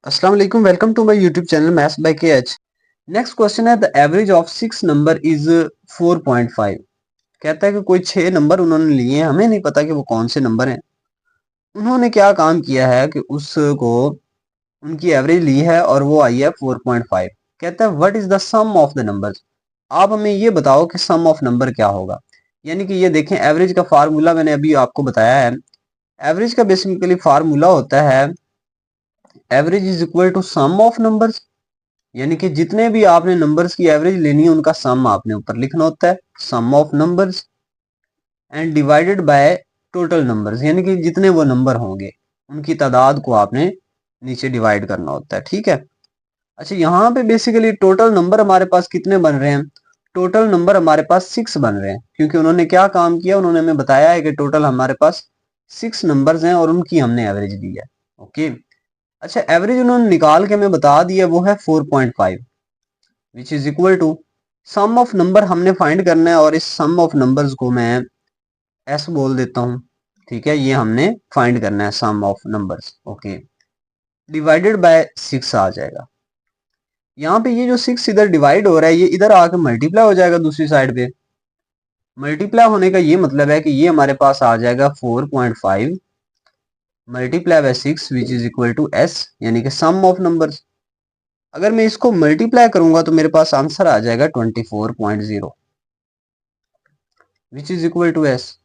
अस्सलाम वालेकुम, welcome to my YouTube channel maths by K H. Next question है, the average of 6 number is 4.5। कहता है कि कोई 6 नंबर उन्होंने लिए हैं, हमें नहीं पता कि वो कौन से नंबर हैं। उन्होंने क्या काम किया है कि उसको उनकी एवरेज ली है और वो आई है 4.5। कहता है what is the sum of the numbers. आप हमें ये बताओ कि सम ऑफ नंबर क्या होगा। यानी कि ये देखें, एवरेज का फार्मूला मैंने अभी आपको बताया है। एवरेज का बेसिकली फार्मूला होता है average is equal to sum of numbers. यानी कि जितने भी आपने नंबर्स की एवरेज लेनी है उनका सम आपने ऊपर लिखना होता है, sum of numbers, and divided by total numbers. यानी कि जितने वो नंबर होंगे उनकी तादाद को आपने नीचे डिवाइड करना होता है। ठीक है। अच्छा, यहाँ पे बेसिकली टोटल नंबर हमारे पास कितने बन रहे हैं? टोटल नंबर हमारे पास 6 बन रहे हैं, क्योंकि उन्होंने क्या काम किया, उन्होंने हमें बताया है कि टोटल हमारे पास 6 नंबर्स हैं और उनकी हमने एवरेज दी है। ओके। अच्छा, एवरेज उन्होंने निकाल के हमें बता दिया, वो है 4.5, which is equal to sum of number हमने फाइंड करना है, और इस सम ऑफ नंबर्स को मैं एस बोल देता हूं। ठीक है, ये हमने फाइंड करना है sum of numbers. Okay, divided by 6 आ जाएगा। यहाँ पे ये जो 6 इधर डिवाइड हो रहा है, ये इधर आके मल्टीप्लाई हो जाएगा दूसरी साइड पे। मल्टीप्लाई होने का ये मतलब है कि ये हमारे पास आ जाएगा 4.5 multiply by 6 which is equal to S, यानी कि सम ऑफ नंबर्स। अगर मैं इसको मल्टीप्लाई करूंगा तो मेरे पास आंसर आ जाएगा 24.0 which is equal to S.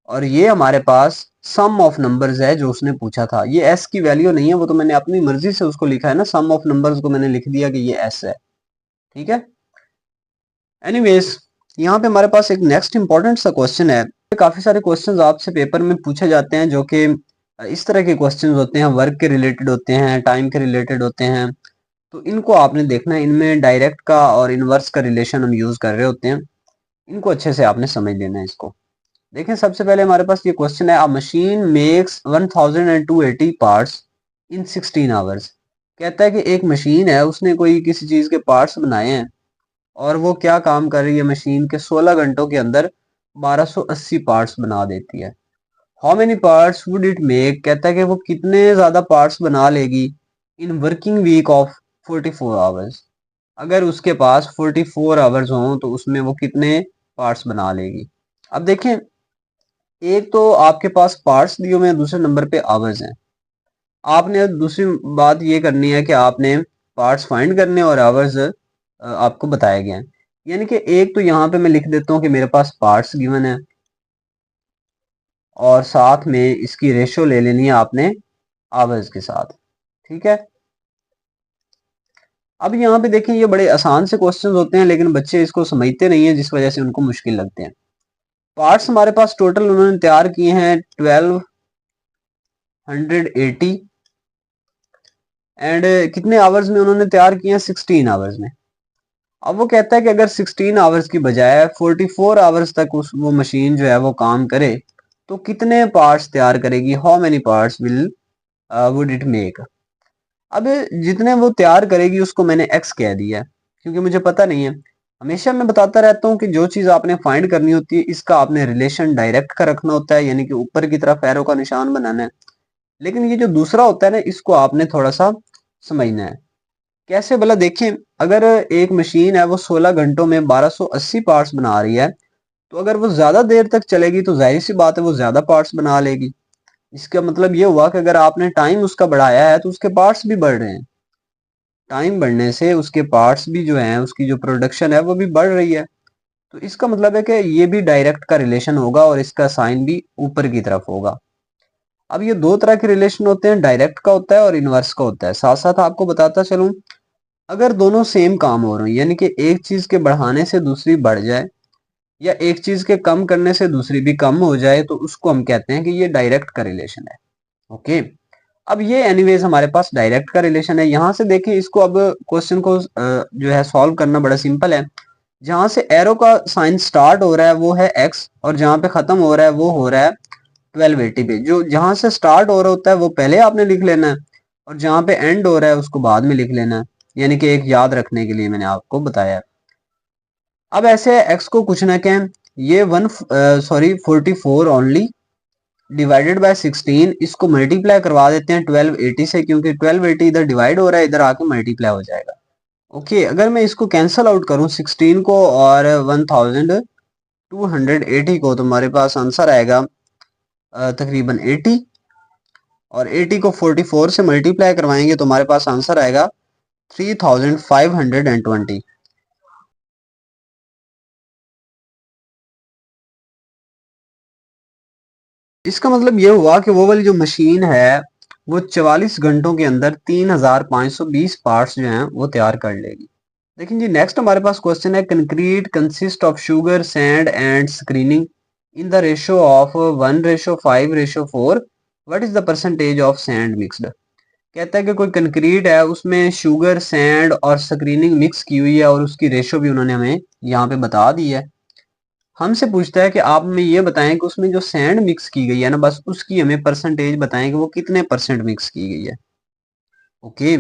और ये हमारे पास सम ऑफ नंबर्स है जो उसने पूछा था। ये एस की वैल्यू नहीं है, वो तो मैंने अपनी मर्जी से उसको लिखा है ना, सम ऑफ नंबर्स को मैंने लिख दिया कि ये एस है। ठीक है। एनीवेज, यहाँ पे हमारे पास एक नेक्स्ट इंपॉर्टेंट सा क्वेश्चन है। काफी सारे क्वेश्चंस आपसे पेपर में पूछे जाते हैं जो कि इस तरह के क्वेश्चंस होते हैं, वर्क के रिलेटेड होते हैं, टाइम के रिलेटेड होते हैं। तो इनको आपने देखना है, इनमें डायरेक्ट का और इनवर्स का रिलेशन हम यूज कर रहे होते हैं। इनको अच्छे से आपने समझ लेना है इसको। देखें, सबसे पहले हमारे पास ये क्वेश्चन है, अ machine makes 1280 parts in 16 hours. कहता है कि एक मशीन है, उसने कोई किसी चीज के पार्ट्स बनाए हैं और वो क्या काम कर रही है, मशीन के 16 घंटों के अंदर 1280 पार्ट्स बना देती है। How many parts would it make. कहता है कि वो कितने ज्यादा पार्ट्स बना लेगी in working week of 44 hours. अगर उसके पास 44 आवर्स हों तो उसमें वो कितने पार्ट्स बना लेगी। अब देखें, एक तो आपके पास पार्ट्स दिए हुए हैं, दूसरे नंबर पे आवर्स हैं। आपने दूसरी बात ये करनी है कि आपने पार्ट्स फाइंड करने और आवर्स आपको बताए गए हैं। यानी कि एक तो यहाँ पे मैं लिख देता हूँ कि मेरे पास पार्ट्स गिवन है, और साथ में इसकी रेशो ले लेनी है आपने आवर्स के साथ। ठीक है। अब यहाँ पे देखें, ये बड़े आसान से क्वेश्चंस होते हैं लेकिन बच्चे इसको समझते नहीं है, जिस वजह से उनको मुश्किल लगते हैं। पार्ट्स हमारे पास टोटल उन्होंने तैयार किए हैं 1280, एंड कितने आवर्स में उन्होंने तैयार किए हैं, 16 आवर्स में। अब वो कहता है कि अगर 16 आवर्स की बजाय 44 आवर्स तक वो मशीन जो है वो काम करे तो कितने पार्ट्स तैयार करेगी, how many parts will would it make. अब जितने वो तैयार करेगी उसको मैंने एक्स कह दिया है, क्योंकि मुझे पता नहीं है। हमेशा मैं बताता रहता हूँ कि जो चीज आपने फाइंड करनी होती है इसका आपने रिलेशन डायरेक्ट का रखना होता है, यानी कि ऊपर की तरफ एरो का निशान बनाना है। लेकिन ये जो दूसरा होता है ना, इसको आपने थोड़ा सा समझना है। कैसे भला, देखें, अगर एक मशीन है वो 16 घंटों में 1280 पार्ट्स बना रही है, तो अगर वो ज्यादा देर तक चलेगी तो जाहिर सी बात है वो ज्यादा पार्ट्स बना लेगी। इसका मतलब ये हुआ कि अगर आपने टाइम उसका बढ़ाया है तो उसके पार्ट्स भी बढ़ रहे हैं। टाइम बढ़ने से उसके पार्ट्स भी जो हैं, उसकी जो प्रोडक्शन है वो भी बढ़ रही है। तो इसका मतलब है कि ये भी डायरेक्ट का रिलेशन होगा और इसका साइन भी ऊपर की तरफ होगा। अब ये दो तरह के रिलेशन होते हैं, डायरेक्ट का होता है और इनवर्स का होता है। साथ साथ आपको बताता चलूं, अगर दोनों सेम काम हो रहे हैं, यानी कि एक चीज के बढ़ाने से दूसरी बढ़ जाए या एक चीज के कम करने से दूसरी भी कम हो जाए, तो उसको हम कहते हैं कि ये डायरेक्ट का रिलेशन है। ओके। अब ये एनीवेज हमारे पास डायरेक्ट का रिलेशन है। यहां से देखें इसको, अब क्वेश्चन को जो है सॉल्व करना बड़ा सिंपल है। जहां से एरो का साइन स्टार्ट हो रहा है वो है एक्स, और जहां पे खत्म हो रहा है वो हो रहा है 1280 पे। जो जहां से स्टार्ट हो रहा होता है वो पहले आपने लिख लेना है, और जहां पे एंड हो रहा है उसको बाद में लिख लेना है। यानी कि एक याद रखने के लिए मैंने आपको बताया है। अब ऐसे एक्स को कुछ ना कहें, ये 44 ओनली डिवाइडेड बाय 16, इसको मल्टीप्लाई करवा देते हैं 1280 से, क्योंकि 1280 इधर डिवाइड हो रहा है, इधर आके मल्टीप्लाई हो जाएगा। ओके, अगर मैं इसको कैंसल आउट करूं 16 को और 1280 को, तो हमारे पास आंसर आएगा तकरीबन 80, और 80 को 44 से मल्टीप्लाई करवाएंगे तो हमारे पास आंसर आएगा 3520। इसका मतलब ये हुआ कि वो वाली जो मशीन है वो 44 घंटों के अंदर 3520 पार्ट्स जो हैं वो तैयार कर लेगी। लेकिन जी नेक्स्ट हमारे पास क्वेश्चन है, concrete consist of sugar sand and screening in the ratio of 1:5:4, what is the percentage of sand mixed. कहता है कि कोई कंक्रीट है, उसमें शुगर सैंड और स्क्रीनिंग मिक्स की हुई है, और उसकी रेशो भी उन्होंने हमें यहाँ पे बता दी है। हमसे पूछता है कि आप हमें ये बताएं कि उसमें जो सैंड मिक्स की गई है ना, बस उसकी हमें परसेंटेज बताएं कि वो कितने परसेंट मिक्स की गई है। ओके,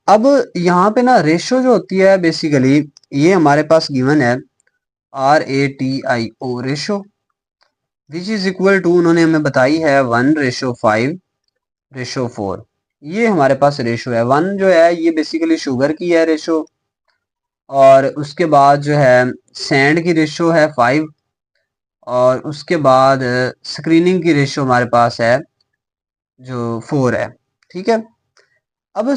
अब यहाँ पे ना रेशो जो होती है बेसिकली, ये हमारे पास गिवन है RATIO ratio, which is equal to, उन्होंने हमें बताई है 1:5:4। ये हमारे पास रेशो है। 1 जो है ये बेसिकली शुगर की है रेशो, और उसके बाद जो है सैंड की रेशो है 5, और उसके बाद स्क्रीनिंग की रेशो हमारे पास है जो 4 है। ठीक है, अब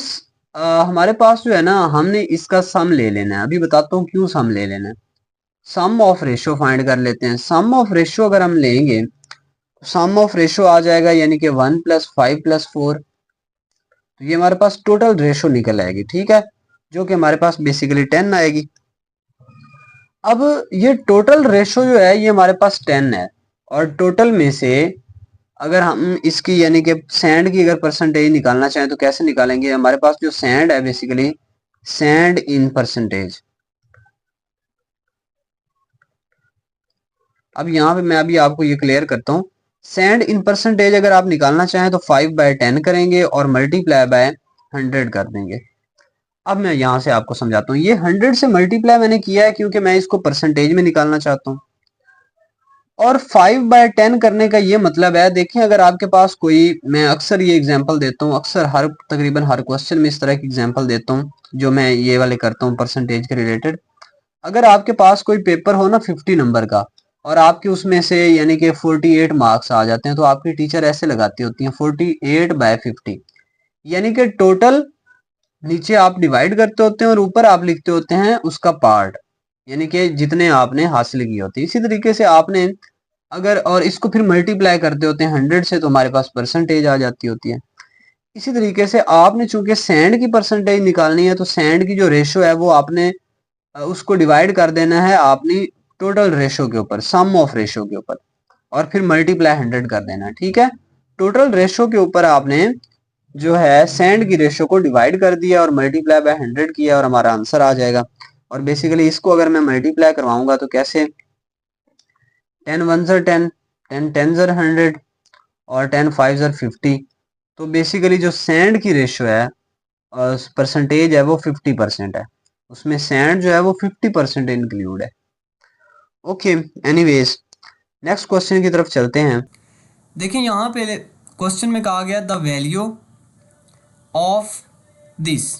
हमारे पास जो है ना, हमने इसका सम ले लेना है। अभी बताता हूँ क्यों सम ले लेना है। सम ऑफ रेशो फाइंड कर लेते हैं। सम ऑफ रेशो अगर हम लेंगे तो सम ऑफ रेशो आ जाएगा, यानी कि 1+5+4, तो ये हमारे पास टोटल रेशो निकल आएगी। ठीक है, जो कि हमारे पास बेसिकली 10 आएगी। अब ये टोटल रेशो जो है ये हमारे पास 10 है, और टोटल में से अगर हम इसकी यानी कि सैंड की अगर परसेंटेज निकालना चाहें तो कैसे निकालेंगे। हमारे पास जो सैंड है बेसिकली सैंड इन परसेंटेज। अब यहाँ पे मैं अभी आपको ये क्लियर करता हूँ। सैंड इन परसेंटेज अगर आप निकालना चाहें तो 5/10 करेंगे और मल्टीप्लाई बाय 100 कर देंगे। अब मैं यहाँ से आपको समझाता हूँ। ये 100 से मल्टीप्लाई मैंने किया है क्योंकि मैं इसको परसेंटेज में निकालना चाहता हूँ, और 5/10 करने का ये मतलब है, देखिए अगर आपके पास कोई, मैं अक्सर ये एग्जांपल देता हूँ, अक्सर तकरीबन हर क्वेश्चन में इस तरह की एग्जांपल देता हूँ जो मैं ये वाले करता हूँ परसेंटेज के रिलेटेड। अगर आपके पास कोई पेपर हो ना 50 नंबर का, और आपके उसमें से यानी कि 48 मार्क्स आ जाते हैं, तो आपकी टीचर ऐसे लगाती होती है 48/50, यानी कि टोटल नीचे आप डिवाइड करते होते हैं और ऊपर आप लिखते होते हैं उसका पार्ट, यानी कि जितने आपने हासिल किए होते हैं। इसी तरीके से आपने अगर, और इसको फिर मल्टीप्लाई करते होते हैं 100 से, तो हमारे पास परसेंटेज आ जाती होती है। इसी तरीके से आपने चूंकि सैंड की परसेंटेज निकालनी है, तो सैंड की जो रेशो है वो आपने उसको डिवाइड कर देना है अपनी टोटल रेशो के ऊपर, सम ऑफ रेशो के ऊपर, और फिर मल्टीप्लाई 100 कर देना है। ठीक है, टोटल रेशो के ऊपर आपने जो है सैंड की रेशो को डिवाइड कर दिया और मल्टीप्लाई बाय 100 किया, और हमारा आंसर आ जाएगा। और बेसिकली इसको अगर मैं मल्टीप्लाई करवाऊंगा तो कैसे, 10 1 10, 10 10 100, और 10 5 50। तो बेसिकली जो सैंड की रेशो है, परसेंटेज है, वो 50% है। उसमें सैंड जो है वो 50% इंक्लूड है। ओके, एनीवेज नेक्स्ट क्वेश्चन की तरफ चलते हैं। देखिए यहाँ पे क्वेश्चन में कहा गया द वैल्यू ऑफ दिस,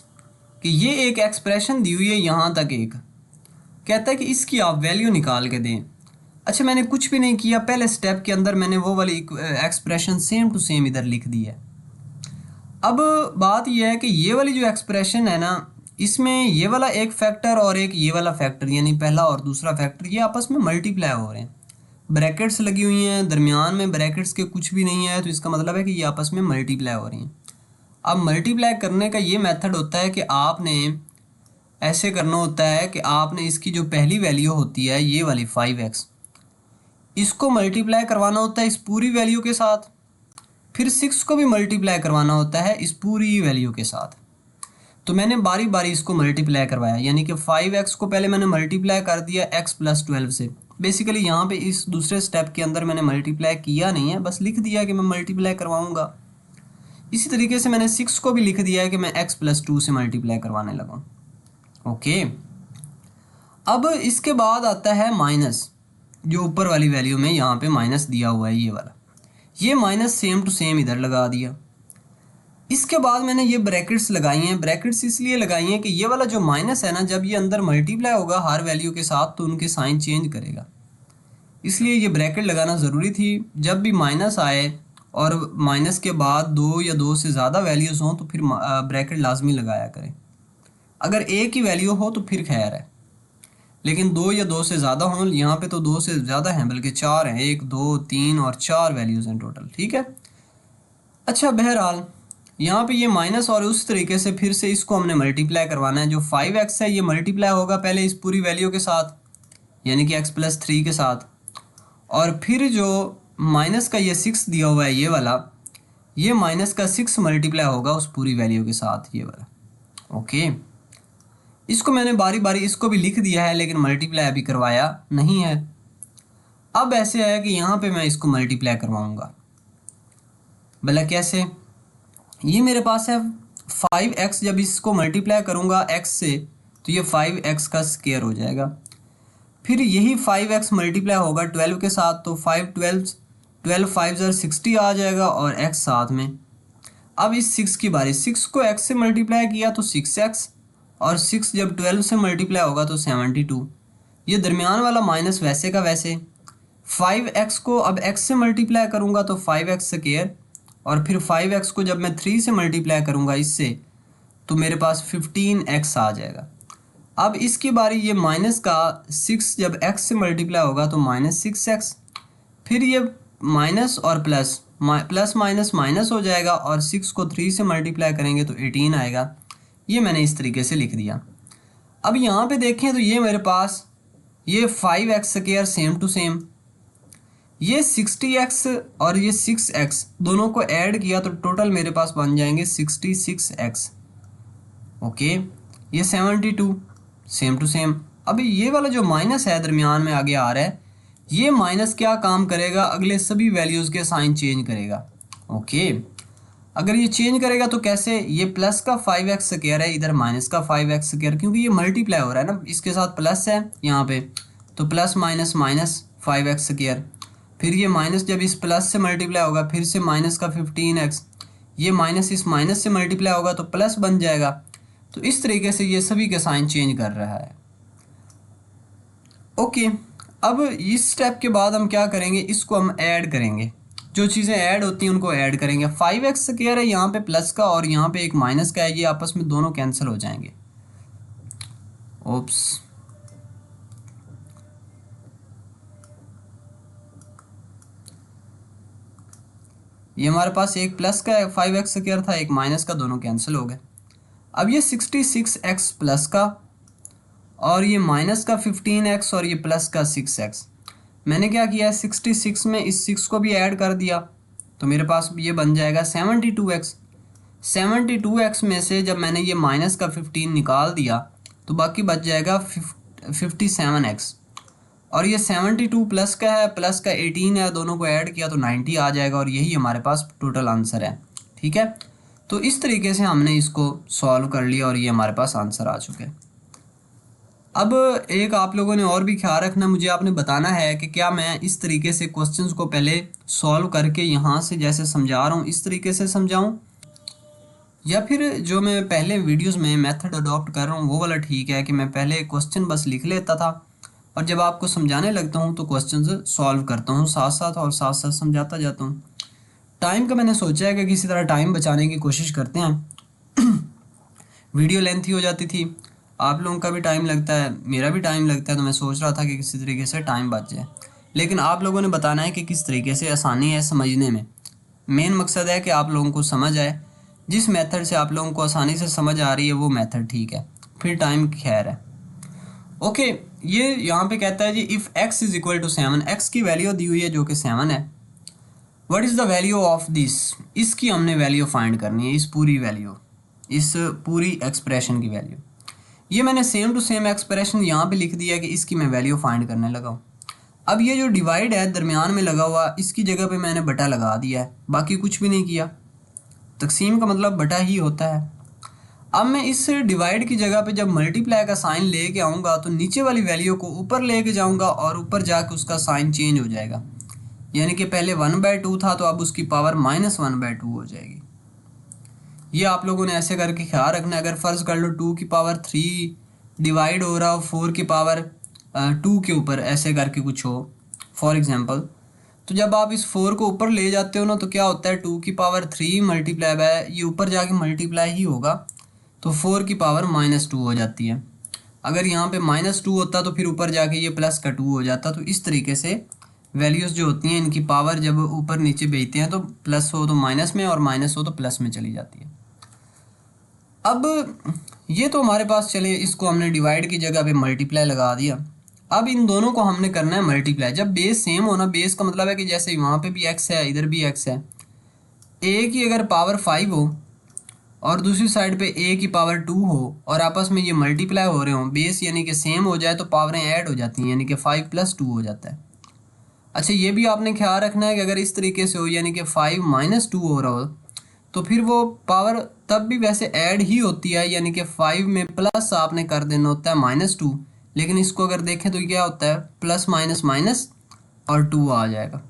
कि ये एक एक्सप्रेशन दी हुई है यहाँ तक एक, कहता है कि इसकी आप वैल्यू निकाल के दें। अच्छा, मैंने कुछ भी नहीं किया, पहले स्टेप के अंदर मैंने वो वाली एक्सप्रेशन सेम टू सेम इधर लिख दी है। अब बात यह है कि ये वाली जो एक्सप्रेशन है ना, इसमें ये वाला एक फैक्टर और एक ये वाला फैक्टर, यानी पहला और दूसरा फैक्टर, ये आपस में मल्टीप्लाई हो रहे हैं। ब्रैकेट्स लगी हुई हैं, दरमियान में ब्रैकेट्स के कुछ भी नहीं है, तो इसका मतलब है कि ये आपस में मल्टीप्लाई हो रही हैं। अब मल्टीप्लाई करने का ये मेथड होता है कि आपने ऐसे करना होता है कि आपने इसकी जो पहली वैल्यू होती है ये वाली 5x, इसको मल्टीप्लाई करवाना होता है इस पूरी वैल्यू के साथ, फिर 6 को भी मल्टीप्लाई करवाना होता है इस पूरी वैल्यू के साथ। तो मैंने बारी बारी इसको मल्टीप्लाई करवाया, यानी कि 5x को पहले मैंने मल्टीप्लाई कर दिया x+12 से। बेसिकली यहाँ पे इस दूसरे स्टेप के अंदर मैंने मल्टीप्लाई किया नहीं है, बस लिख दिया कि मैं मल्टीप्लाई करवाऊंगा। इसी तरीके से मैंने 6 को भी लिख दिया है कि मैं x+2 से मल्टीप्लाई करवाने लगा। ओके, अब इसके बाद आता है माइनस, जो ऊपर वाली वैल्यू में यहाँ पे माइनस दिया हुआ है ये वाला। ये माइनस सेम टू सेम इधर लगा दिया। इसके बाद मैंने ये ब्रैकेट्स लगाई हैं। ब्रैकेट्स इसलिए लगाई हैं कि ये वाला जो माइनस है ना, जब ये अंदर मल्टीप्लाई होगा हर वैल्यू के साथ तो उनके साइन चेंज करेगा, इसलिए ये ब्रैकेट लगाना ज़रूरी थी। जब भी माइनस आए और माइनस के बाद 2 या 2 से ज़्यादा वैल्यूज़ हों तो फिर ब्रैकेट लाजमी लगाया करें। अगर एक ही वैल्यू हो तो फिर खैर है, लेकिन 2 या 2 से ज़्यादा हों, यहाँ पे तो 2 से ज़्यादा हैं बल्कि 4 हैं, 1 2 3 और 4 वैल्यूज़ हैं टोटल। ठीक है, अच्छा बहरहाल यहाँ पे ये माइनस और उस तरीके से फिर से इसको हमने मल्टीप्लाई करवाना है। जो 5x है ये मल्टीप्लाई होगा पहले इस पूरी वैल्यू के साथ, यानी कि x+3 के साथ, और फिर जो माइनस का ये 6 दिया हुआ है ये वाला, ये माइनस का 6 मल्टीप्लाई होगा उस पूरी वैल्यू के साथ ये वाला। ओके, इसको मैंने बारी बारी इसको भी लिख दिया है लेकिन मल्टीप्लाई अभी करवाया नहीं है। अब ऐसे है कि यहाँ पे मैं इसको मल्टीप्लाई करवाऊँगा। भला कैसे? ये मेरे पास है 5x, जब इसको मल्टीप्लाई करूँगा x से तो ये 5x का स्क्वायर हो जाएगा। फिर यही 5x मल्टीप्लाई होगा 12 के साथ तो 12 5 60 आ जाएगा और x साथ में। अब इस 6 की बारी, 6 को x से मल्टीप्लाई किया तो 6x, और 6 जब 12 से मल्टीप्लाई होगा तो 72। ये दरमियान वाला माइनस वैसे का वैसे। 5x को अब x से मल्टीप्लाई करूँगा तो 5x स्क्वायर, और फिर 5x को जब मैं 3 से मल्टीप्लाई करूँगा इससे तो मेरे पास 15x आ जाएगा। अब इसकी बारी, ये माइनस का 6 जब x से मल्टीप्लाई होगा तो -6x, फिर ये माइनस और प्लस, प्लस माइनस माइनस हो जाएगा, और 6 को 3 से मल्टीप्लाई करेंगे तो 18 आएगा। ये मैंने इस तरीके से लिख दिया। अब यहाँ पे देखें तो ये मेरे पास ये 5x square same to same, ये 60x और ये 6x दोनों को ऐड किया तो टोटल मेरे पास बन जाएंगे 66x। ओके, ये 72 सेम टू सेम। अभी ये वाला जो माइनस है दरमियान में आगे आ रहा है, ये माइनस क्या काम करेगा, अगले सभी वैल्यूज़ के साइन चेंज करेगा। ओके, अगर ये चेंज करेगा तो कैसे? ये प्लस का 5x स्क्वायर है, इधर माइनस का 5x स्क्वायर, क्योंकि ये मल्टीप्लाई हो रहा है ना, इसके साथ प्लस है यहाँ पे, तो plus minus minus 5x square. फिर ये माइनस जब इस प्लस से मल्टीप्लाई होगा फिर से माइनस का 15x, ये माइनस इस माइनस से मल्टीप्लाई होगा तो प्लस बन जाएगा। तो इस तरीके से ये सभी के साइन चेंज कर रहा है। ओके, अब इस स्टेप के बाद हम क्या करेंगे, इसको हम ऐड करेंगे, जो चीज़ें ऐड होती हैं उनको ऐड करेंगे। 5x स्क्वायर है यहाँ पे प्लस का और यहाँ पे एक माइनस का है, ये आपस में दोनों कैंसिल हो जाएंगे। ओप्स, ये हमारे पास एक प्लस का 5x स्क्वायर था, एक माइनस का, दोनों कैंसिल हो गए। अब ये 66x प्लस का और ये माइनस का 15x और ये प्लस का 6x, मैंने क्या किया, 66 में इस 6 को भी ऐड कर दिया तो मेरे पास ये बन जाएगा 72x। 72x में से जब मैंने ये माइनस का 15 निकाल दिया तो बाकी बच जाएगा 57x, और ये 72 प्लस का है, प्लस का 18 है, दोनों को ऐड किया तो 90 आ जाएगा, और यही हमारे पास टोटल आंसर है। ठीक है, तो इस तरीके से हमने इसको सॉल्व कर लिया और ये हमारे पास आंसर आ चुके हैं। अब एक आप लोगों ने और भी ख्याल रखना, मुझे आपने बताना है कि क्या मैं इस तरीके से क्वेश्चंस को पहले सॉल्व करके यहाँ से जैसे समझा रहा हूँ इस तरीके से समझाऊँ, या फिर जो मैं पहले वीडियोस में मेथड अडॉप्ट कर रहा हूँ वो वाला ठीक है कि मैं पहले क्वेश्चन बस लिख लेता था और जब आपको समझाने लगता हूँ तो क्वेश्चंस सॉल्व करता हूँ साथ साथ, और साथ साथ समझाता जाता हूँ। टाइम का मैंने सोचा है कि किसी तरह टाइम बचाने की कोशिश करते हैं। वीडियो लेंथी हो जाती थी, आप लोगों का भी टाइम लगता है, मेरा भी टाइम लगता है, तो मैं सोच रहा था कि किसी तरीके से टाइम बच जाए, लेकिन आप लोगों ने बताना है कि किस तरीके से आसानी है समझने में। मेन मकसद है कि आप लोगों को समझ आए, जिस मेथड से आप लोगों को आसानी से समझ आ रही है वो मेथड ठीक है, फिर टाइम खैर है। ओके, ये यहाँ पे कहता है जी if x is equal to 7, x की वैल्यू दी हुई है जो कि 7 है। What is the value of this, इसकी हमने वैल्यू फाइंड करनी है, इस पूरी वैल्यू, इस पूरी एक्सप्रेशन की वैल्यू। ये मैंने सेम टू सेम एक्सप्रेशन यहाँ पे लिख दिया कि इसकी मैं वैल्यू फाइंड करने लगा हूँ। अब ये जो डिवाइड है दरमियान में लगा हुआ, इसकी जगह पे मैंने बटा लगा दिया है, बाकी कुछ भी नहीं किया। तकसीम का मतलब बटा ही होता है। अब मैं इस डिवाइड की जगह पे जब मल्टीप्लाई का साइन लेके आऊँगा तो नीचे वाली वैल्यू को ऊपर लेके जाऊँगा और ऊपर जाके उसका साइन चेंज हो जाएगा। यानी कि पहले 1/2 था तो अब उसकी पावर -1/2 हो जाएगी। ये आप लोगों ने ऐसे करके ख्याल रखना है। अगर फ़र्ज़ कर लो 2 की पावर 3 डिवाइड हो रहा हो 4 की पावर 2 के ऊपर, ऐसे करके कुछ हो फॉर एग्जांपल, तो जब आप इस 4 को ऊपर ले जाते हो ना, तो क्या होता है 2 की पावर 3 मल्टीप्लाई बाय ये ऊपर जाके मल्टीप्लाई ही होगा, तो 4 की पावर -2 हो जाती है। अगर यहाँ पे -2 होता तो फिर ऊपर जाके ये प्लस का 2 हो जाता। तो इस तरीके से वैल्यूज़ जो होती हैं इनकी पावर जब ऊपर नीचे भेजते हैं तो प्लस हो तो माइनस में और माइनस हो तो प्लस में चली जाती है। अब ये तो हमारे पास चले, इसको हमने डिवाइड की जगह पे मल्टीप्लाई लगा दिया। अब इन दोनों को हमने करना है मल्टीप्लाई। जब बेस सेम हो ना, बेस का मतलब है कि जैसे वहाँ पे भी एक्स है इधर भी एक्स है, ए की अगर पावर 5 हो और दूसरी साइड पे ए की पावर 2 हो और आपस में ये मल्टीप्लाई हो रहे हो, बेस यानी कि सेम हो जाए तो पावरें ऐड हो जाती हैं, यानी कि 5 + 2 हो जाता है। अच्छा ये भी आपने ख्याल रखना है कि अगर इस तरीके से हो यानी कि 5 - 2 हो रहा हो तो फिर वो पावर तब भी वैसे ऐड ही होती है, यानी कि 5 में प्लस आपने कर देना होता है -2, लेकिन इसको अगर देखें तो क्या होता है प्लस माइनस माइनस और 2 आ जाएगा,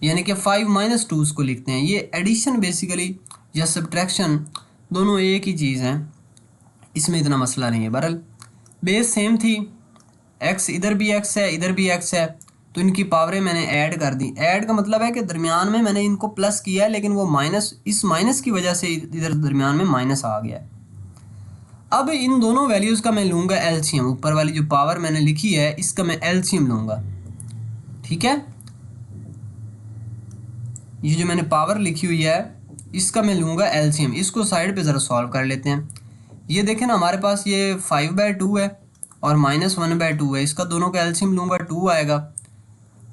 यानी कि 5 - 2 उसको लिखते हैं। ये एडिशन बेसिकली या सब्ट्रैक्शन दोनों एक ही चीज़ हैं, इसमें इतना मसला नहीं है। बहरहाल बेस सेम थी, एक्स इधर भी एक्स है इधर भी एक्स है, तो इनकी पावरें मैंने ऐड कर दी। ऐड का मतलब है कि दरमियान में मैंने इनको प्लस किया है, लेकिन वो माइनस, इस माइनस की वजह से इधर दरमियान में माइनस आ गया है। अब इन दोनों वैल्यूज़ का मैं लूँगा एलसीएम। ऊपर वाली जो पावर मैंने लिखी है इसका मैं एलसीएम लूँगा, ठीक है। ये जो मैंने पावर लिखी हुई है इसका मैं लूँगा एलसीएम। इसको साइड पे ज़रा सॉल्व कर लेते हैं। ये देखें ना, हमारे पास ये 5/2 है और -1/2 है। इसका दोनों का एलसीएम लूँगा 2 आएगा,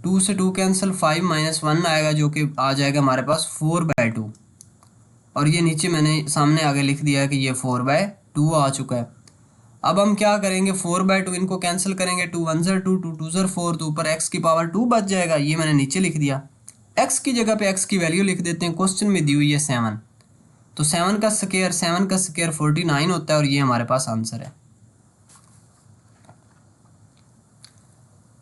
2 से 2 कैंसिल, 5 - 1 आएगा जो कि आ जाएगा हमारे पास 4/2। और ये नीचे मैंने सामने आगे लिख दिया है कि ये 4/2 आ चुका है। अब हम क्या करेंगे, 4/2 इनको कैंसिल करेंगे, 2 1 ज़र 2 2 2 ज़र 4, तो ऊपर x की पावर 2 बच जाएगा। ये मैंने नीचे लिख दिया। x की जगह पे x की वैल्यू लिख देते हैं। क्वेश्चन में दी हुई है 7, तो 7 का स्क्वायर 49 होता है और ये हमारे पास आंसर है।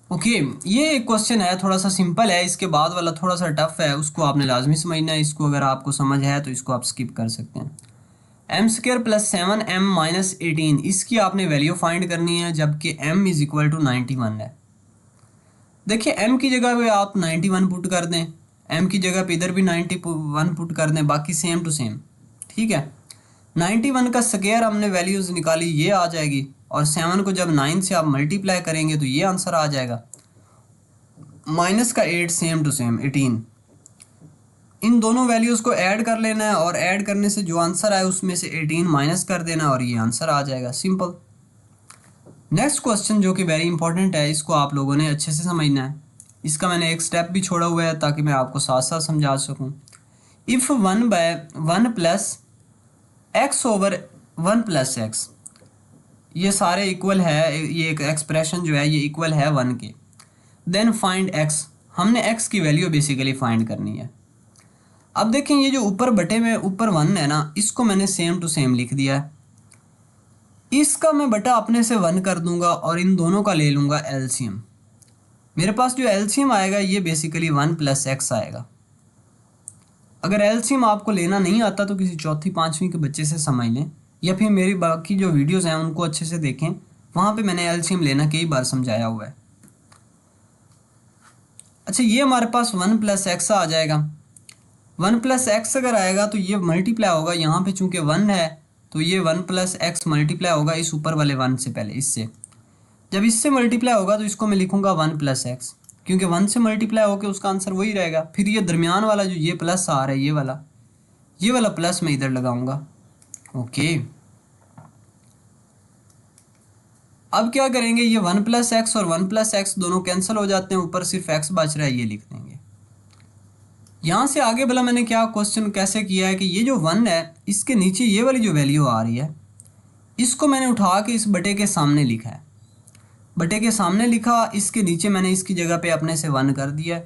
ओके ये एक क्वेश्चन है, थोड़ा सा सिंपल है। इसके बाद वाला थोड़ा सा टफ है, उसको आपने लाजमी समझना है। इसको अगर आपको समझ है तो इसको आप स्किप कर सकते हैं। m² + 7m - 18, इसकी आपने वैल्यू फाइंड करनी है, जबकि m = 91 है। देखिए m की जगह पे आप 91 पुट कर दें, m की जगह पे इधर भी 91 पुट कर दें, बाकी सेम टू सेम, ठीक है। 91 का स्क्वायर हमने वैल्यूज़ निकाली, ये आ जाएगी, और 7 को जब 9 से आप मल्टीप्लाई करेंगे तो ये आंसर आ जाएगा। माइनस का 8 सेम टू सेम 18। इन दोनों वैल्यूज़ को ऐड कर लेना है और ऐड करने से जो आंसर आए उसमें से 18 माइनस कर देना और ये आंसर आ जाएगा, सिंपल। नेक्स्ट क्वेश्चन जो कि वेरी इंपॉर्टेंट है, इसको आप लोगों ने अच्छे से समझना है। इसका मैंने एक स्टेप भी छोड़ा हुआ है ताकि मैं आपको साथ साथ समझा सकूं। इफ़ 1/1 + x/1 + x, ये सारे इक्वल है, ये एक एक्सप्रेशन जो है ये इक्वल है 1 के, देन फाइंड x, हमने x की वैल्यू बेसिकली फाइंड करनी है। अब देखें ये जो ऊपर बटे में ऊपर 1 है ना, इसको मैंने सेम टू सेम लिख दिया है। इसका मैं बटा अपने से 1 कर दूंगा और इन दोनों का ले लूँगा एलसीएम। मेरे पास जो एलसीएम आएगा ये बेसिकली 1 + x आएगा। अगर एलसीएम आपको लेना नहीं आता तो किसी चौथी पाँचवीं के बच्चे से समझ लें, या फिर मेरी बाकी जो वीडियोस हैं उनको अच्छे से देखें, वहाँ पे मैंने एलसीएम लेना कई बार समझाया हुआ है। अच्छा ये हमारे पास 1 + x आ जाएगा। 1 + x अगर आएगा तो ये मल्टीप्लाई होगा, यहाँ पे चूंकि 1 है तो ये 1 + x मल्टीप्लाई होगा इस ऊपर वाले 1 से पहले, इससे। जब इससे मल्टीप्लाई होगा तो इसको मैं लिखूंगा 1 + x, क्योंकि 1 से मल्टीप्लाई होकर उसका आंसर वही रहेगा। फिर ये दरमियान वाला जो ये प्लस आ रहा है, ये वाला प्लस मैं इधर लगाऊंगा। ओके अब क्या करेंगे, ये 1 + x और 1 + x दोनों कैंसिल हो जाते हैं, ऊपर सिर्फ x बच रहा है, ये लिख देंगे। यहाँ से आगे भला मैंने क्या क्वेश्चन कैसे किया है कि ये जो 1 है इसके नीचे ये वाली जो वैल्यू आ रही है इसको मैंने उठा के इस बटे के सामने लिखा है। बटे के सामने लिखा, इसके नीचे मैंने इसकी जगह पे अपने से 1 कर दिया।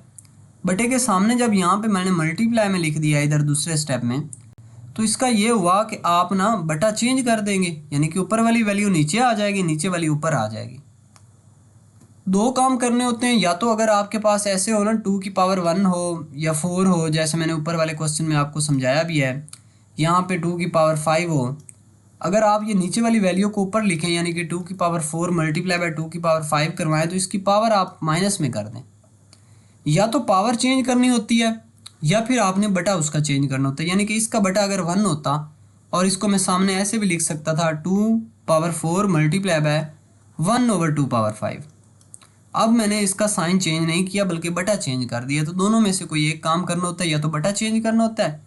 बटे के सामने जब यहाँ पे मैंने मल्टीप्लाई में लिख दिया इधर दूसरे स्टेप में, तो इसका ये हुआ कि आप ना बटा चेंज कर देंगे, यानी कि ऊपर वाली वैल्यू नीचे आ जाएगी, नीचे वाली ऊपर आ जाएगी। दो काम करने होते हैं, या तो अगर आपके पास ऐसे हो ना 2 की पावर 1 हो या 4 हो, जैसे मैंने ऊपर वाले क्वेश्चन में आपको समझाया भी है, यहाँ पे 2 की पावर 5 हो, अगर आप ये नीचे वाली वैल्यू को ऊपर लिखें यानी कि 2 की पावर 4 मल्टीप्लाई बाय 2 की पावर 5 करवाएं तो इसकी पावर आप माइनस में कर दें। या तो पावर चेंज करनी होती है या फिर आपने बटा उसका चेंज करना होता है, यानी कि इसका बटा अगर 1 होता और इसको मैं सामने ऐसे भी लिख सकता था 2 पावर 4 मल्टीप्लाई बाय 1/2 पावर 5। अब मैंने इसका साइन चेंज नहीं किया बल्कि बटा चेंज कर दिया, तो दोनों में से कोई एक काम करना होता है, या तो बटा चेंज करना होता है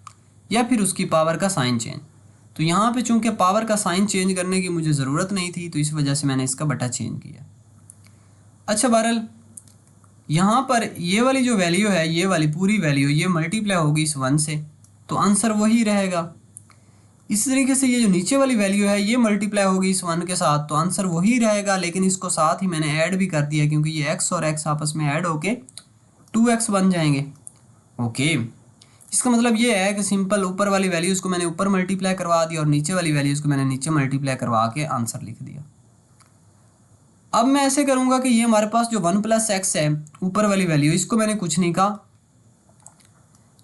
या फिर उसकी पावर का साइन चेंज। तो यहाँ पे चूंकि पावर का साइन चेंज करने की मुझे ज़रूरत नहीं थी तो इस वजह से मैंने इसका बटा चेंज किया। अच्छा बहरहाल यहाँ पर ये वाली जो वैल्यू है, ये वाली पूरी वैल्यू ये मल्टीप्लाई होगी इस 1 से, तो आंसर वही रहेगा। इसी तरीके से ये जो नीचे वाली वैल्यू है ये मल्टीप्लाई होगी इस 1 के साथ, तो आंसर वही रहेगा, लेकिन इसको साथ ही मैंने ऐड भी कर दिया क्योंकि ये x और x आपस में ऐड होके 2x बन जाएंगे। ओके, इसका मतलब ये है कि सिंपल ऊपर वाली वैल्यूज़ को मैंने ऊपर मल्टीप्लाई करवा दिया और नीचे वाली वैल्यूज़ को मैंने नीचे मल्टीप्लाई करवा के आंसर लिख दिया। अब मैं ऐसे करूँगा कि ये हमारे पास जो 1 + x है ऊपर वाली वैल्यू, इसको मैंने कुछ नहीं कहा,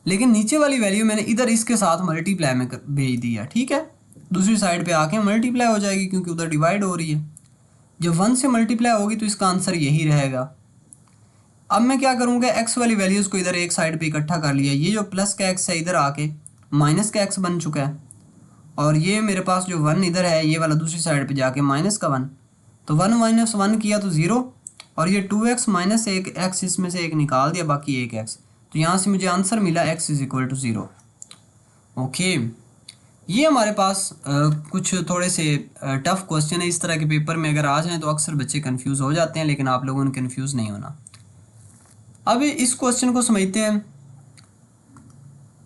लेकिन नीचे वाली वैल्यू मैंने इधर इसके साथ मल्टीप्लाई में भेज दिया। ठीक है, दूसरी साइड पे आके मल्टीप्लाई हो जाएगी क्योंकि उधर डिवाइड हो रही है। जब 1 से मल्टीप्लाई होगी तो इसका आंसर यही रहेगा। अब मैं क्या करूँगा, x वाली वैल्यूज़ को इधर एक साइड पे इकट्ठा कर लिया, ये जो प्लस का x है इधर आके माइनस का x बन चुका है, और ये मेरे पास जो 1 इधर है ये वाला दूसरी साइड पे जाके माइनस का 1, तो 1 - 1 किया तो 0, और ये 2x - 1x इसमें से एक निकाल दिया, बाकी 1x, तो यहाँ से मुझे आंसर मिला x = 0। ओके, ये हमारे पास कुछ थोड़े से टफ क्वेश्चन है। इस तरह के पेपर में अगर आ जाएँ तो अक्सर बच्चे कन्फ्यूज़ हो जाते हैं, लेकिन आप लोगों ने कन्फ्यूज़ नहीं होना। अब इस क्वेश्चन को समझते हैं।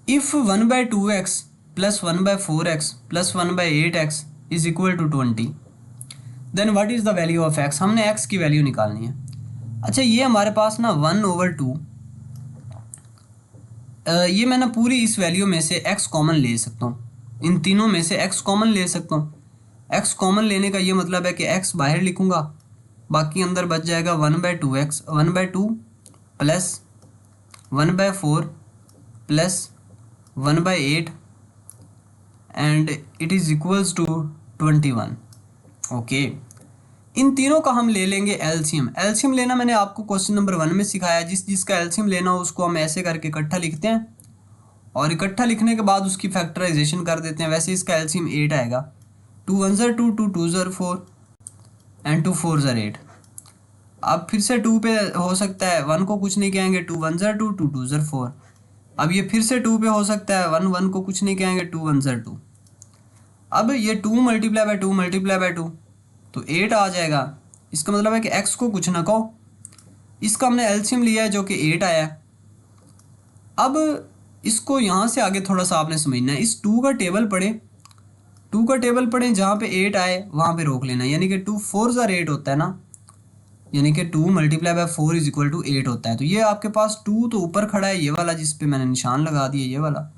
If 1/2x + 1/4x + 1/8x is equal to 20, then what is the value of x। हमने x की वैल्यू निकालनी है। अच्छा, ये हमारे पास ना 1/2, ये मैं ना पूरी इस वैल्यू में से x कॉमन ले सकता हूँ, इन तीनों में से x कॉमन ले सकता हूँ। x कॉमन लेने का ये मतलब है कि x बाहर लिखूँगा, बाकी अंदर बच जाएगा 1/2x 1/2 + 1/4 + 1/8 and it is equals to 21। Okay, इन तीनों का हम ले लेंगे एलसीएम। एलसीएम लेना मैंने आपको क्वेश्चन नंबर 1 में सिखाया। जिसका एलसीएम लेना हो उसको हम ऐसे करके इकट्ठा लिखते हैं, और इकट्ठा लिखने के बाद उसकी फैक्टराइजेशन कर देते हैं। वैसे इसका एलसीएम 8 आएगा, 2 1 ज़र 2, 2 2 ज़र 4 एंड 2 4 ज़र 8। अब फिर से 2 पे हो सकता है, 1 को कुछ नहीं कहेंगे, 2 1 ज़र 2, 2 2 ज़र 4। अब ये फिर से 2 पे हो सकता है, 1 1 को कुछ नहीं कहेंगे, 2 1 ज़र 2। अब ये 2 × 2 × 2 तो 8 आ जाएगा। इसका मतलब है कि x को कुछ ना कहो, इसका हमने एलसीएम लिया है जो कि 8 आया। अब इसको यहाँ से आगे थोड़ा सा आपने समझना है। इस 2 का टेबल पढ़ें, जहाँ पे 8 आए वहाँ पे रोक लेना, यानी कि 2 4 ज़र 8 होता है ना, यानी कि 2 × 4 = 8 होता है। तो ये आपके पास 2 तो ऊपर खड़ा है, ये वाला जिस पे मैंने निशान लगा दिया, ये वाला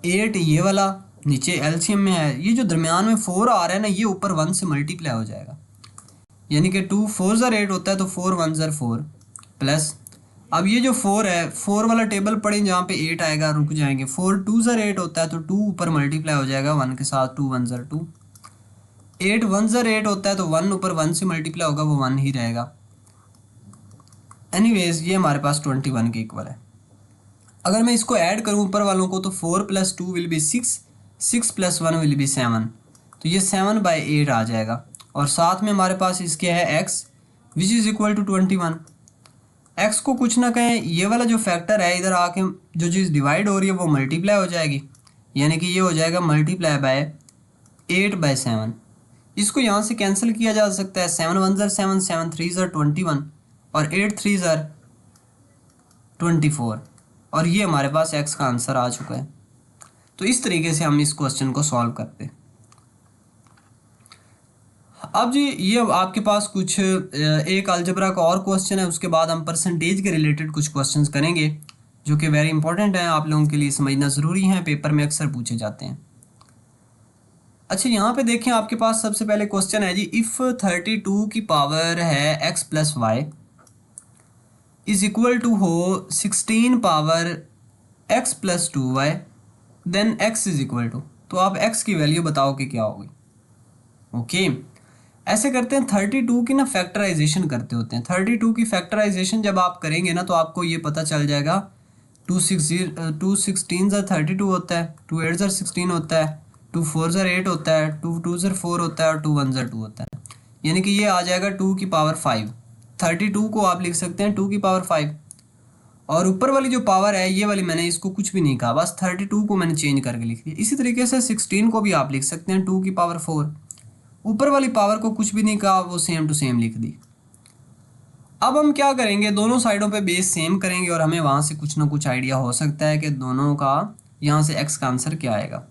8, ये वाला नीचे एलसीएम में है। ये जो दरमियान में 4 आ रहा है ना, ये ऊपर 1 से मल्टीप्लाई हो जाएगा, यानी कि 2 4 ज़र 8 होता है, तो 4 1 ज़र 4 प्लस, अब ये जो 4 है 4 वाला टेबल पढ़ें जहाँ पे 8 आएगा, रुक जाएंगे, 4 2 ज़र 8 होता है, तो 2 ऊपर मल्टीप्लाई हो जाएगा 1 के साथ, 2 1 ज़र 2, 8 1 ज़र 8 होता है, तो 1 ऊपर 1 से मल्टीप्लाई होगा, वो 1 ही रहेगा। एनीवेज ये हमारे पास 21 के इक्वल है। अगर मैं इसको ऐड करूँ ऊपर वालों को, तो 4 + 2 विल बी 6, 6 + 1 विल बी 7, तो ये 7/8 आ जाएगा। और साथ में हमारे पास इसके है x which is equal to 21। x को कुछ ना कहें, ये वाला जो फैक्टर है इधर आके जो चीज़ डिवाइड हो रही है वो मल्टीप्लाई हो जाएगी, यानी कि ये हो जाएगा मल्टीप्लाई बाय 8/7। इसको यहाँ से कैंसिल किया जा सकता है, 7 1 ज़र 7, 7 3 ज़र 21 और 8 3 ज़र 24, और ये हमारे पास x का आंसर आ चुका है। तो इस तरीके से हम इस क्वेश्चन को सॉल्व करते हैं। अब जी ये आपके पास कुछ एक अलजेब्रा का और क्वेश्चन है, उसके बाद हम परसेंटेज के रिलेटेड कुछ क्वेश्चंस करेंगे जो कि वेरी इंपॉर्टेंट हैं, आप लोगों के लिए समझना ज़रूरी है, पेपर में अक्सर पूछे जाते हैं। अच्छा यहाँ पे देखें, आपके पास सबसे पहले क्वेश्चन है जी, इफ़ 32 की पावर है x plus y is equal to हो 16 power x plus 2y, then x is equal to, तो आप x की वैल्यू बताओ कि क्या होगी। ओके, ऐसे करते हैं, 32 की ना फैक्टराइजेशन करते होते हैं। 32 की फैक्टराइजेशन जब आप करेंगे ना तो आपको ये पता चल जाएगा, 2 16 ज़र 32 होता है, 2 8 ज़र 16 होता है, 2 4 ज़र 8 होता है, 2 2 ज़र 4 होता है और 2 1 ज़र 2 होता है। यानी कि ये आ जाएगा 2 की पावर 5। 32 को आप लिख सकते हैं 2 की पावर 5, और ऊपर वाली जो पावर है ये वाली मैंने इसको कुछ भी नहीं कहा, बस 32 को मैंने चेंज करके लिख दिया। इसी तरीके से 16 को भी आप लिख सकते हैं 2 की पावर 4, ऊपर वाली पावर को कुछ भी नहीं कहा, वो सेम टू सेम लिख दी। अब हम क्या करेंगे, दोनों साइडों पे बेस सेम करेंगे और हमें वहाँ से कुछ ना कुछ आइडिया हो सकता है कि दोनों का यहाँ से x का आंसर क्या आएगा।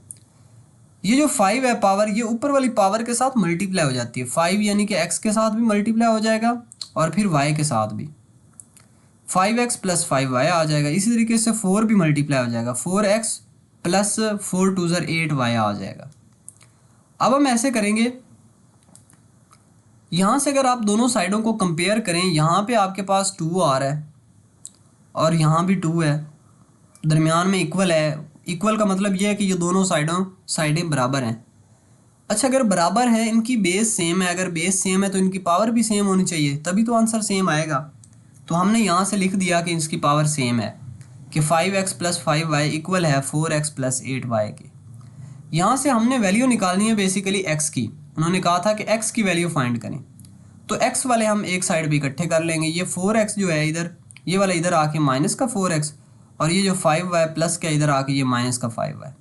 ये जो 5 है पावर, ये ऊपर वाली पावर के साथ मल्टीप्लाई हो जाती है। 5 यानी कि x के साथ भी मल्टीप्लाई हो जाएगा और फिर y के साथ भी, 5x प्लस 5y आ जाएगा। इसी तरीके से 4 भी मल्टीप्लाई हो जाएगा, 4x प्लस 4 2 ज़र 8y आ जाएगा। अब हम ऐसे करेंगे, यहाँ से अगर आप दोनों साइडों को कंपेयर करें, यहाँ पे आपके पास 2 आ रहा है और यहाँ भी 2 है, दरमियान में इक्वल है। इक्वल का मतलब ये है कि ये दोनों साइडें बराबर हैं। अच्छा, अगर बराबर है, इनकी बेस सेम है, अगर बेस सेम है तो इनकी पावर भी सेम होनी चाहिए, तभी तो आंसर सेम आएगा। तो हमने यहाँ से लिख दिया कि इसकी पावर सेम है, कि 5x प्लस 5y इक्वल है 4x प्लस 8y के। यहाँ से हमने वैल्यू निकालनी है बेसिकली x की। उन्होंने कहा था कि x की वैल्यू फाइंड करें, तो x वाले हम एक साइड भी इकट्ठे कर लेंगे। ये 4x जो है इधर, ये वाला इधर आके माइनस का 4x, और ये जो 5y प्लस का इधर आके ये माइनस का 5y।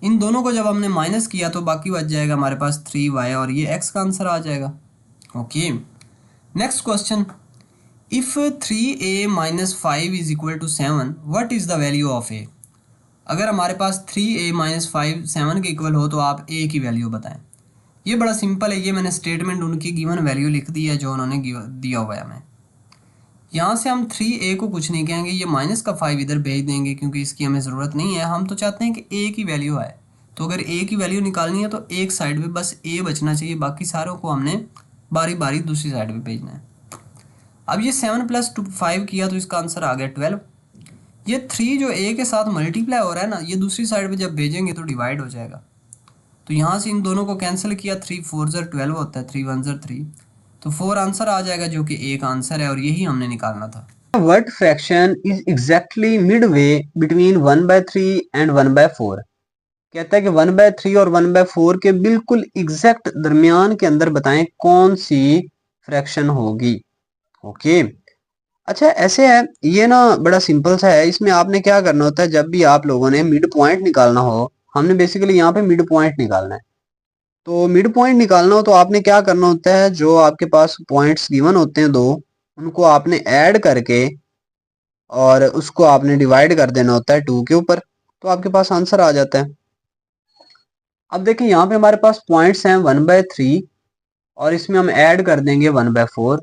इन दोनों को जब हमने माइनस किया तो बाकी बच जाएगा हमारे पास 3y, और ये x का आंसर आ जाएगा। Okay, next question, if 3a minus 5 is equal to 7, what is the value of a। अगर हमारे पास 3a माइनस 5 7 के इक्वल हो तो आप a की वैल्यू बताएं। ये बड़ा सिंपल है, ये मैंने स्टेटमेंट उनकी गिवन वैल्यू लिख दी है जो उन्होंने दिया हुआ है हमें। यहाँ से हम 3a को कुछ नहीं कहेंगे, ये माइनस का 5 इधर भेज देंगे क्योंकि इसकी हमें ज़रूरत नहीं है। हम तो चाहते हैं कि a की वैल्यू आए, तो अगर a की वैल्यू निकालनी है तो एक साइड पे बस a बचना चाहिए, बाकी सारों को हमने बारी बारी दूसरी साइड पे भेजना है। अब ये 7 प्लस 5 किया तो इसका आंसर आ गया 12। ये 3 जो a के साथ मल्टीप्लाई हो रहा है ना, ये दूसरी साइड पे जब भेजेंगे तो डिवाइड हो जाएगा। तो यहाँ से इन दोनों को कैंसिल किया, 3 4 ज़र 12 होता है, 3 1 ज़र 3, तो 4 आंसर आ जाएगा जो कि एक आंसर है, और यही हमने निकालना था। What fraction is exactly midway between 1/3 and 1/4? कहता है कि 1/3 और 1/4 के बिल्कुल एग्जैक्ट दरमियान के अंदर बताएं कौन सी फ्रैक्शन होगी। ओके, अच्छा ऐसे है, ये ना बड़ा सिंपल सा है। इसमें आपने क्या करना होता है, जब भी आप लोगों ने मिड पॉइंट निकालना हो, हमने बेसिकली यहाँ पे मिड पॉइंट निकालना है। तो मिड पॉइंट निकालना हो तो आपने क्या करना होता है, जो आपके पास पॉइंट्स गिवन होते हैं दो, उनको आपने ऐड करके और उसको आपने डिवाइड कर देना होता है 2 के ऊपर, तो आपके पास आंसर आ जाता है। अब देखिए यहाँ पे हमारे पास पॉइंट्स हैं 1/3 और इसमें हम ऐड कर देंगे 1/4।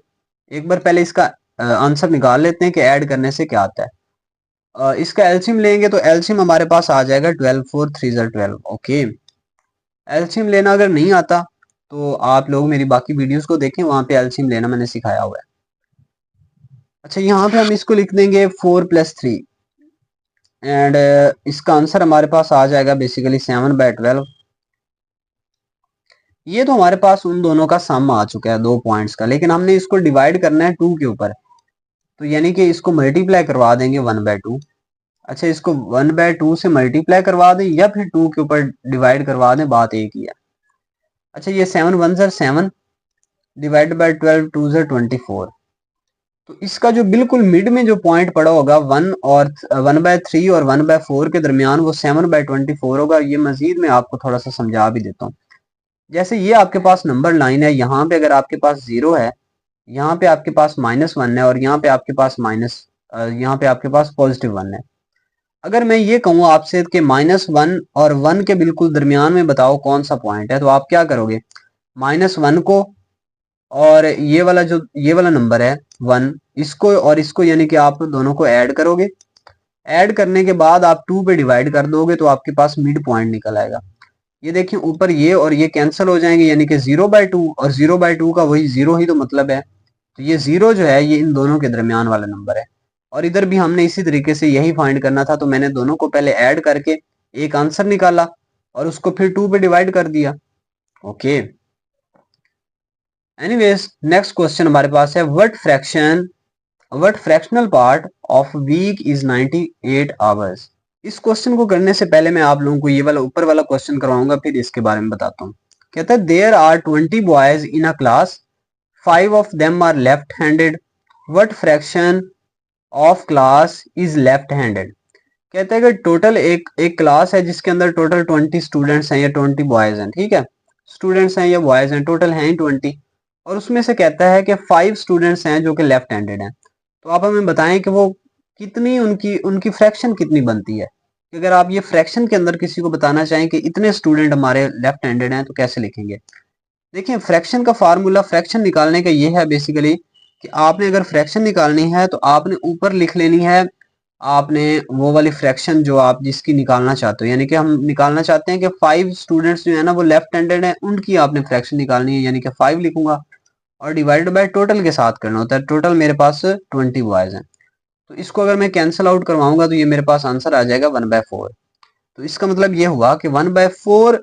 एक बार पहले इसका आंसर निकाल लेते हैं कि ऐड करने से क्या आता है। इसका एलसीएम लेंगे तो एलसीएम हमारे पास आ जाएगा 12 4 3 12। ओके, एलसीएम लेना अगर नहीं आता तो आप लोग मेरी बाकी वीडियोस को देखें, वहां पे एलसीएम लेना मैंने सिखाया हुआ है। अच्छा, यहाँ पे हम इसको लिख देंगे 4 + 3 एंड इसका आंसर हमारे पास आ जाएगा बेसिकली 7/12। ये तो हमारे पास उन दोनों का सम आ चुका है दो पॉइंट्स का, लेकिन हमने इसको डिवाइड करना है 2 के ऊपर, तो यानी कि इसको मल्टीप्लाई करवा देंगे 1/2। अच्छा, इसको 1/2 से मल्टीप्लाई करवा दें या फिर 2 के ऊपर डिवाइड करवा दें, बात एक ही है। अच्छा, ये 7 1 ज़र 7 डिवाइड बाय 12 2 ज़र 24, तो इसका जो बिल्कुल मिड में जो पॉइंट पड़ा होगा 1/3 और 1/4 के दरमियान, वो 7/24 होगा। ये मजीद मैं आपको थोड़ा सा समझा भी देता हूँ। जैसे ये आपके पास नंबर लाइन है, यहाँ पे अगर आपके पास 0 है, यहाँ पे आपके पास -1 है, और यहाँ पे आपके पास यहाँ पे आपके पास +1 है। अगर मैं ये कहूँ आपसे कि -1 और 1 के बिल्कुल दरमियान में बताओ कौन सा पॉइंट है, तो आप क्या करोगे, -1 को और ये वाला नंबर है 1, इसको और इसको यानी कि आप दोनों को ऐड करोगे। ऐड करने के बाद आप 2 पे डिवाइड कर दोगे तो आपके पास मिड पॉइंट निकल आएगा। ये देखिए ऊपर ये और ये कैंसिल हो जाएंगे, यानी कि 0/2, और 0/2 का वही 0 ही तो मतलब है। तो ये 0 जो है ये इन दोनों के दरमियान वाला नंबर है। और इधर भी हमने इसी तरीके से यही फाइंड करना था, तो मैंने दोनों को पहले ऐड करके एक आंसर निकाला और उसको फिर 2 पे डिवाइड कर दिया। ओके, एनीवेज नेक्स्ट क्वेश्चन हमारे पास है, what fractional part of week is 98 hours. इस क्वेश्चन को करने से पहले मैं आप लोगों को ये वाला ऊपर वाला क्वेश्चन करवाऊंगा, फिर इसके बारे में बताता हूँ। कहता है there are 20 boys in a class, 5 of them are left handed, what fraction of class is left handed. कहता है कि टोटल एक एक क्लास है जिसके अंदर टोटल 20 स्टूडेंट्स हैं या 20 बॉयज हैं, ठीक है, स्टूडेंट्स हैं या बॉयज हैं, टोटल हैं 20। और उसमें से कहता है कि 5 स्टूडेंट्स हैं जो कि लेफ्ट हैंडेड हैं। तो आप हमें बताएं कि वो कितनी उनकी उनकी फ्रैक्शन कितनी बनती है। कि अगर आप ये फ्रैक्शन के अंदर किसी को बताना चाहें कि इतने स्टूडेंट हमारे लेफ्ट हैंडेड हैं, तो कैसे लिखेंगे। देखिए फ्रैक्शन का फार्मूला फ्रैक्शन निकालने का ये है बेसिकली कि आपने अगर फ्रैक्शन निकालनी है तो आपने ऊपर लिख लेनी है, आपने वो वाली फ्रैक्शन जो आप जिसकी निकालना चाहते हो, यानी कि हम निकालना चाहते हैं कि 5 स्टूडेंट्स जो है ना वो लेफ्ट हैंडेड है, उनकी आपने फ्रैक्शन निकालनी है, यानी कि 5 लिखूंगा और डिवाइडेड बाय टोटल के साथ करना होता है। टोटल मेरे पास 20 बॉयज हैं, तो इसको अगर मैं कैंसिल आउट करवाऊंगा तो ये मेरे पास आंसर आ जाएगा 1/4। तो इसका मतलब ये हुआ कि 1/4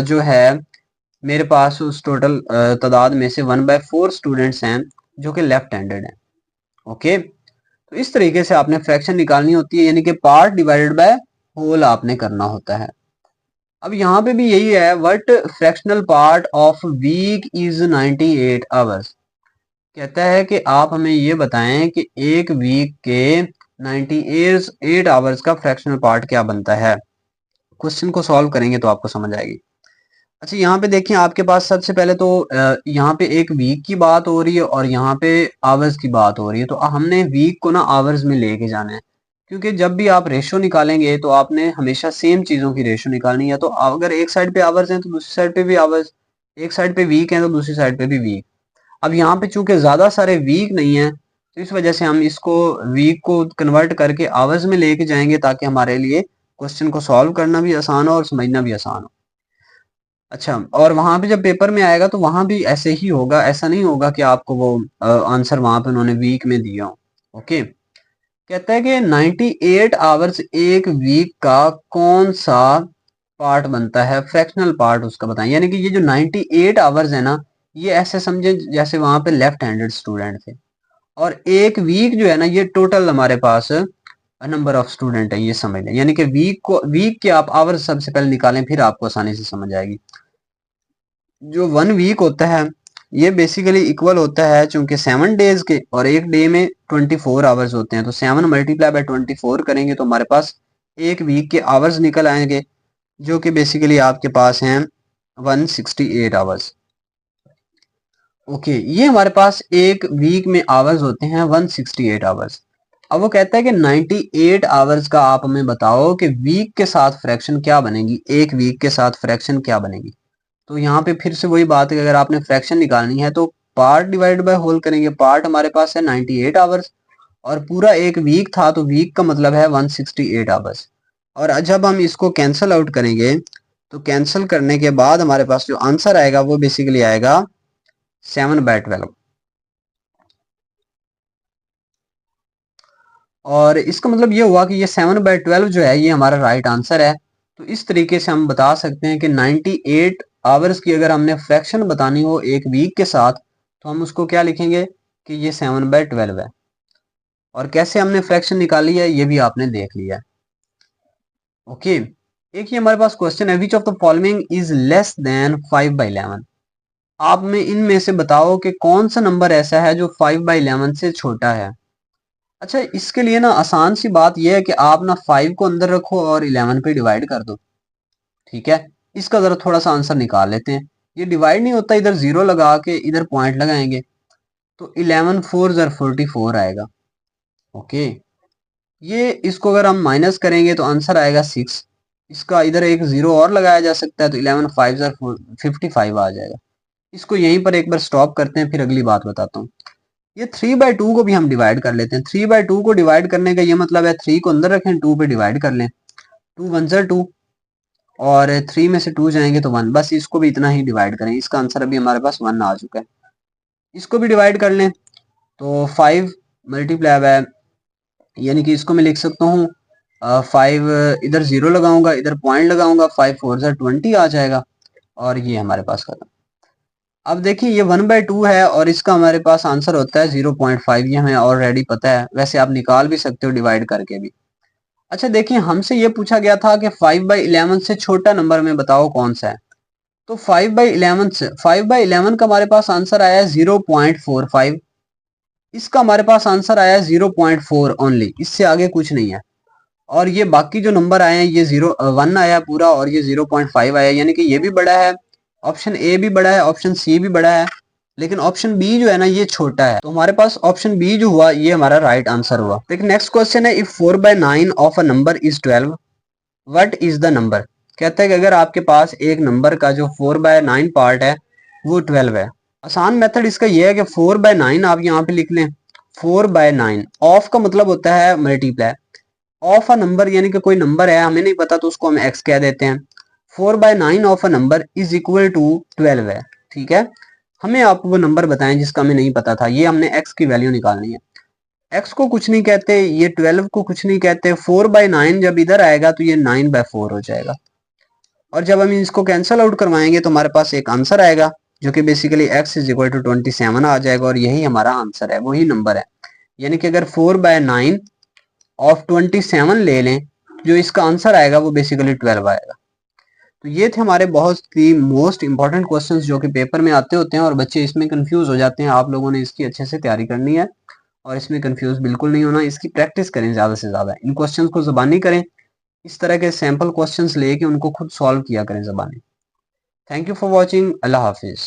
जो है मेरे पास उस टोटल तादाद में से 1/4 स्टूडेंट्स हैं जो कि लेफ्ट हैंडेड हैं। ओके, तो इस तरीके से आपने फ्रैक्शन निकालनी होती है, यानी कि पार्ट डिवाइडेड बाय होल आपने करना होता है। अब यहाँ पे भी यही है, what fractional part of week is 98 hours. कहता है कि आप हमें ये बताएं कि एक वीक के 98 आवर्स का फ्रैक्शनल पार्ट क्या बनता है। क्वेश्चन को सॉल्व करेंगे तो आपको समझ आएगी। अच्छा यहाँ पे देखिए आपके पास सबसे पहले तो यहाँ पे एक वीक की बात हो रही है और यहाँ पे आवर्स की बात हो रही है, तो हमने वीक को ना आवर्स में लेके जाना है, क्योंकि जब भी आप रेशो निकालेंगे तो आपने हमेशा सेम चीजों की रेशो निकालनी है। तो अगर एक साइड पे आवर्स हैं तो दूसरी साइड पे भी आवर्स, एक साइड पे वीक है तो दूसरी साइड पे भी वीक। अब यहाँ पे चूंकि ज्यादा सारे वीक नहीं है तो इस वजह से हम इसको वीक को कन्वर्ट करके आवर्स में लेके जाएंगे, ताकि हमारे लिए क्वेश्चन को सॉल्व करना भी आसान हो और समझना भी आसान हो। अच्छा, और वहां पे जब पेपर में आएगा तो वहां भी ऐसे ही होगा, ऐसा नहीं होगा कि आपको वो आंसर वहां पे उन्होंने वीक में दिया हो। ओके, कहता है कि 98 आवर्स एक वीक का कौन सा पार्ट बनता है, फ्रैक्शनल पार्ट उसका बताएं। यानी कि ये जो 98 आवर्स है ना, ये ऐसे समझे जैसे वहां पे लेफ्ट हैंडेड स्टूडेंट थे, और एक वीक जो है ना ये टोटल हमारे पास नंबर ऑफ स्टूडेंट है, ये समझ लें। यानी कि वीक के आप आवर्स सबसे पहले निकालें, फिर आपको आसानी से समझ आएगी। जो 1 वीक होता है ये बेसिकली इक्वल होता है चूंकि 7 डेज के, और एक डे में 24 आवर्स होते हैं, तो 7 मल्टीप्लाई बाय 24 करेंगे तो हमारे पास एक वीक के आवर्स निकल आएंगे, जो कि बेसिकली आपके पास हैं 168 आवर्स। ओके, ये हमारे पास एक वीक में आवर्स होते हैं 168 आवर्स। अब वो कहता है कि 98 आवर्स का आप हमें बताओ कि वीक के साथ फ्रैक्शन क्या बनेगी, एक वीक के साथ फ्रैक्शन क्या बनेगी। तो यहाँ पे फिर से वही बात है कि अगर आपने फ्रैक्शन निकालनी है तो पार्ट डिवाइड बाय होल करेंगे। पार्ट हमारे पास है 98 आवर्स और पूरा एक वीक था, तो वीक का मतलब है 168 आवर्स। और जब हम इसको कैंसल आउट करेंगे तो कैंसल करने के बाद हमारे पास जो आंसर आएगा वो बेसिकली आएगा 7/12। और इसका मतलब ये हुआ कि ये 7/12 जो है ये हमारा राइट आंसर है। तो इस तरीके से हम बता सकते हैं कि 98 आवर्स की अगर हमने फ्रैक्शन बतानी हो एक वीक के साथ, तो हम उसको क्या लिखेंगे कि ये 7/12 है। और कैसे हमने फ्रैक्शन निकाली है ये भी आपने देख लिया है। ओके, एक ये हमारे पास क्वेश्चन है, which of the following is less than 5/11। आप में इनमें से बताओ कि कौन सा नंबर ऐसा है जो 5/11 से छोटा है। अच्छा, इसके लिए ना आसान सी बात यह है कि आप ना 5 को अंदर रखो और 11 पे डिवाइड कर दो। ठीक है, इसका जरा थोड़ा सा आंसर निकाल लेते हैं। ये डिवाइड नहीं होता, इधर 0 लगा के इधर पॉइंट लगाएंगे तो 11 4 ज़र 44 आएगा। ओके, ये इसको अगर हम माइनस करेंगे तो आंसर आएगा 6। इसका इधर एक 0 और लगाया जा सकता है तो 11 5 ज़र 55 आ जाएगा। इसको यहीं पर एक बार स्टॉप करते हैं, फिर अगली बात बताता हूँ। ये 3/2 को भी हम डिवाइड कर लेते हैं। 3/2 को डिवाइड करने का ये मतलब है 3 को अंदर रखें, 2 पे डिवाइड कर लें। 2 1 ज़र 2, और 3 में से 2 जाएंगे तो 1, बस इसको भी इतना ही डिवाइड करें, इसका आंसर अभी हमारे पास 1 आ चुका है। इसको भी डिवाइड कर लें तो 5 मल्टीप्लाई बाय, यानी कि इसको मैं लिख सकता हूँ 5, इधर 0 लगाऊंगा, इधर पॉइंट लगाऊंगा, 5 4 20 आ जाएगा, और ये हमारे पास खत्म। अब देखिए ये 1/2 है और इसका हमारे पास आंसर होता है 0.5, ये हमें ऑलरेडी पता है, वैसे आप निकाल भी सकते हो डिवाइड करके भी। अच्छा देखिए हमसे ये पूछा गया था कि 5/11 से छोटा नंबर में बताओ कौन सा है, तो 5/11 का हमारे पास आंसर आया है 0.45, इसका हमारे पास आंसर आया है 0.4 ओनली, इससे आगे कुछ नहीं है। और ये बाकी जो नंबर आए हैं ये 1 आया पूरा और ये 0.5 आया, यानी कि ये भी बड़ा है, ऑप्शन ए भी बड़ा है, ऑप्शन सी भी बड़ा है, लेकिन ऑप्शन बी जो है ना ये छोटा है, तो हमारे पास ऑप्शन बी जो हुआ ये हमारा राइट आंसर हुआ। देखिए नेक्स्ट क्वेश्चन है, if 4/9 of a number is 12, what is the number. कहता है कि अगर आपके पास एक नंबर का जो 4/9 पार्ट है वो 12 है। आसान मेथड इसका ये है कि 4/9 आप यहाँ पे लिख लें, 4/9 ऑफ का मतलब होता है मल्टीप्लाई, ऑफ अ नंबर यानी कि कोई नंबर है हमें नहीं पता तो उसको हम एक्स कह देते हैं, 4/9 of a number is equal to 12 है, ठीक है। हमें आप वो नंबर बताएं जिसका हमें नहीं पता था, ये हमने एक्स की वैल्यू निकालनी है। एक्स को कुछ नहीं कहते, ये 12 को कुछ नहीं कहते, 4/9 जब इधर आएगा तो ये 9/4 हो जाएगा, और जब हम इसको कैंसल आउट करवाएंगे तो हमारे पास एक आंसर आएगा जो कि basically x is equal to 27 आ जाएगा, और यही हमारा आंसर है, वही नंबर है। यानी कि अगर 4/9 ऑफ 27 ले लें, जो इसका आंसर आएगा वो बेसिकली 12 आएगा। तो ये थे हमारे बहुत ही मोस्ट इंपॉर्टेंट क्वेश्चंस जो कि पेपर में आते होते हैं और बच्चे इसमें कंफ्यूज हो जाते हैं। आप लोगों ने इसकी अच्छे से तैयारी करनी है और इसमें कंफ्यूज बिल्कुल नहीं होना, इसकी प्रैक्टिस करें ज़्यादा से ज़्यादा, इन क्वेश्चंस को ज़बानी करें, इस तरह के सैम्पल क्वेश्चंस लेके उनको खुद सॉल्व किया करें ज़बानी। थैंक यू फॉर वॉचिंग, अल्लाह हाफिज़।